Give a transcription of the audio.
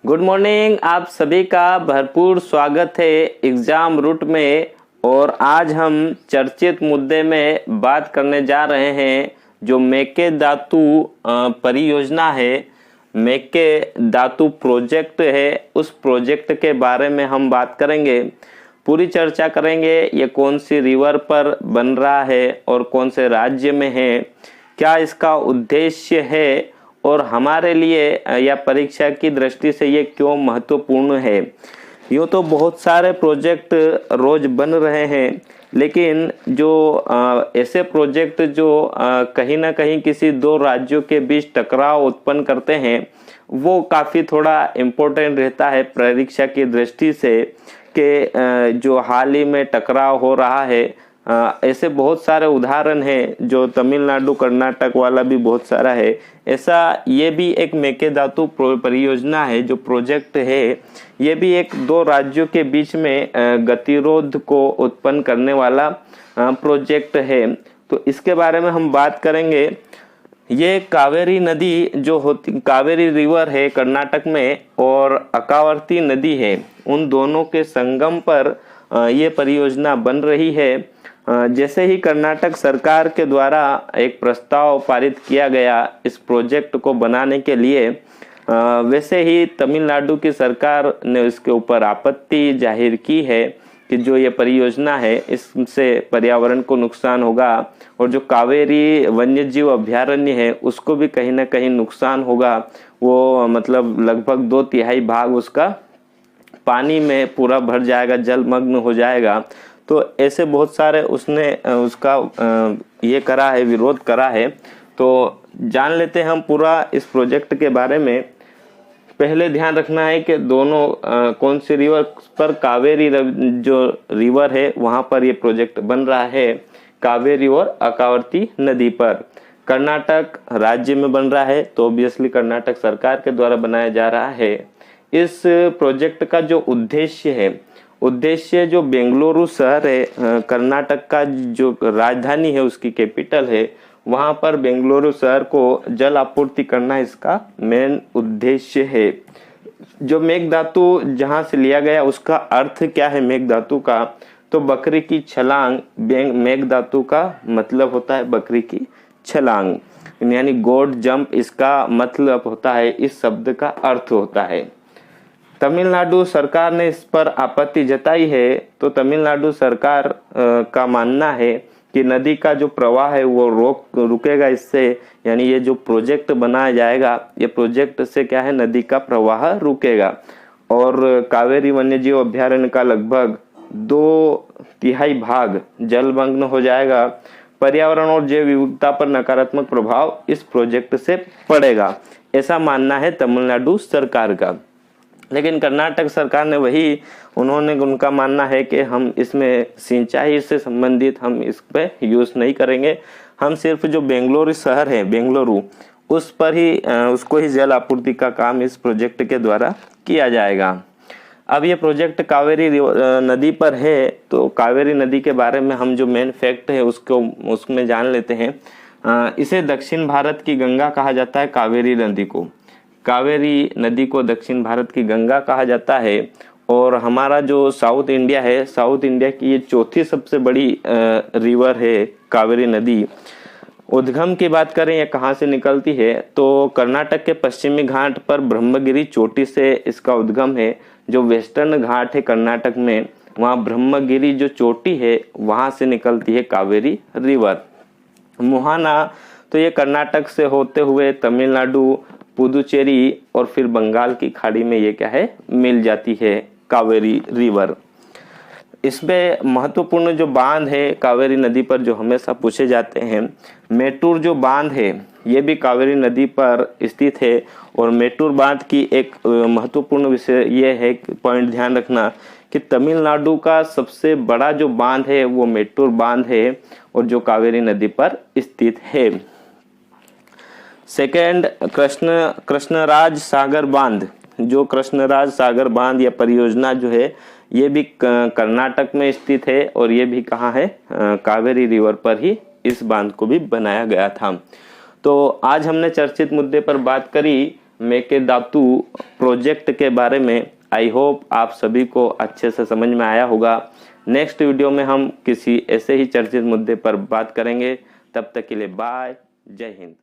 Good morning. आप सभी का भरपूर स्वागत है एग्जाम रूट में। और आज हम चर्चित मुद्दे में बात करने जा रहे हैं जो मेकेदातु परियोजना है, मेकेदातु प्रोजेक्ट है। उस प्रोजेक्ट के बारे में हम बात करेंगे, पूरी चर्चा करेंगे। ये कौन सी रिवर पर बन रहा है और कौन से राज्य में है, क्या इसका उद्देश्य है और हमारे लिए या परीक्षा की दृष्टि से ये क्यों महत्वपूर्ण है। यूँ तो बहुत सारे प्रोजेक्ट रोज बन रहे हैं, लेकिन जो ऐसे प्रोजेक्ट जो कहीं ना कहीं किसी दो राज्यों के बीच टकराव उत्पन्न करते हैं, वो काफ़ी थोड़ा इम्पोर्टेंट रहता है परीक्षा की दृष्टि से। कि जो हाल ही में टकराव हो रहा है, ऐसे बहुत सारे उदाहरण हैं। जो तमिलनाडु कर्नाटक वाला भी बहुत सारा है। ऐसा ये भी एक मेकेदातु परियोजना है, जो प्रोजेक्ट है। ये भी एक दो राज्यों के बीच में गतिरोध को उत्पन्न करने वाला प्रोजेक्ट है। तो इसके बारे में हम बात करेंगे। ये कावेरी नदी जो होती, कावेरी रिवर है कर्नाटक में, और अकावर्ती नदी है, उन दोनों के संगम पर ये परियोजना बन रही है। जैसे ही कर्नाटक सरकार के द्वारा एक प्रस्ताव पारित किया गया इस प्रोजेक्ट को बनाने के लिए, वैसे ही तमिलनाडु की सरकार ने इसके ऊपर आपत्ति जाहिर की है कि जो ये परियोजना है इससे पर्यावरण को नुकसान होगा और जो कावेरी वन्यजीव अभयारण्य है उसको भी कहीं ना कहीं नुकसान होगा। वो मतलब लगभग 2/3 भाग उसका पानी में पूरा भर जाएगा, जलमग्न हो जाएगा। तो ऐसे बहुत सारे उसने उसका ये करा है, विरोध करा है। तो जान लेते हैं हम पूरा इस प्रोजेक्ट के बारे में। पहले ध्यान रखना है कि दोनों कौन सी रिवर पर, कावेरी जो रिवर है वहां पर ये प्रोजेक्ट बन रहा है, कावेरी और अकावर्ती नदी पर। कर्नाटक राज्य में बन रहा है, तो ऑब्वियसली कर्नाटक सरकार के द्वारा बनाया जा रहा है। इस प्रोजेक्ट का जो उद्देश्य है, उद्देश्य जो बेंगलुरु शहर है, कर्नाटक का जो राजधानी है, उसकी कैपिटल है, वहां पर बेंगलुरु शहर को जल आपूर्ति करना इसका मेन उद्देश्य है। जो मेघधातु जहां से लिया गया उसका अर्थ क्या है मेघधातु का, तो बकरी की छलांग। मेघधातु का मतलब होता है बकरी की छलांग, यानी गोड जंप इसका मतलब होता है, इस शब्द का अर्थ होता है। तमिलनाडु सरकार ने इस पर आपत्ति जताई है। तो तमिलनाडु सरकार का मानना है कि नदी का जो प्रवाह है वो रुकेगा इससे, यानी ये जो प्रोजेक्ट बनाया जाएगा, ये प्रोजेक्ट से क्या है, नदी का प्रवाह रुकेगा और कावेरी वन्यजीव अभयारण्य का लगभग 2/3 भाग जलमग्न हो जाएगा। पर्यावरण और जैव विविधता पर नकारात्मक प्रभाव इस प्रोजेक्ट से पड़ेगा, ऐसा मानना है तमिलनाडु सरकार का। लेकिन कर्नाटक सरकार ने वही, उनका मानना है कि हम इसमें सिंचाई से संबंधित हम इस पे यूज नहीं करेंगे, हम सिर्फ जो बेंगलुरु शहर है, बेंगलुरु, उस पर ही उसको ही जल आपूर्ति का काम इस प्रोजेक्ट के द्वारा किया जाएगा। अब ये प्रोजेक्ट कावेरी नदी पर है, तो कावेरी नदी के बारे में हम जो मेन फैक्ट है उसमें जान लेते हैं। इसे दक्षिण भारत की गंगा कहा जाता है, कावेरी नदी को। कावेरी नदी को दक्षिण भारत की गंगा कहा जाता है। और हमारा जो साउथ इंडिया है, साउथ इंडिया की ये चौथी सबसे बड़ी रिवर है कावेरी नदी। उद्गम की बात करें या कहाँ से निकलती है, तो कर्नाटक के पश्चिमी घाट पर ब्रह्मगिरी चोटी से इसका उद्गम है। जो वेस्टर्न घाट है कर्नाटक में, वहाँ ब्रह्मगिरी जो चोटी है वहाँ से निकलती है कावेरी रिवर। मोहाना, तो ये कर्नाटक से होते हुए तमिलनाडु, पुदुचेरी और फिर बंगाल की खाड़ी में ये क्या है, मिल जाती है कावेरी रिवर। इसमें महत्वपूर्ण जो बांध है कावेरी नदी पर जो हमेशा पूछे जाते हैं, मेटूर जो बांध है ये भी कावेरी नदी पर स्थित है। और मेटूर बांध की एक महत्वपूर्ण विषय ये है, पॉइंट ध्यान रखना, कि तमिलनाडु का सबसे बड़ा जो बांध है वो मेटूर बांध है और जो कावेरी नदी पर स्थित है। सेकेंड, कृष्णराज सागर बांध। जो कृष्णराज सागर बांध या परियोजना जो है ये भी कर्नाटक में स्थित है और ये भी कहाँ है, कावेरी रिवर पर ही इस बांध को भी बनाया गया था। तो आज हमने चर्चित मुद्दे पर बात करी। मेकेदातु प्रोजेक्ट के बारे में। आई होप आप सभी को अच्छे से समझ में आया होगा। नेक्स्ट वीडियो में हम किसी ऐसे ही चर्चित मुद्दे पर बात करेंगे। तब तक के लिए बाय, जय हिंद।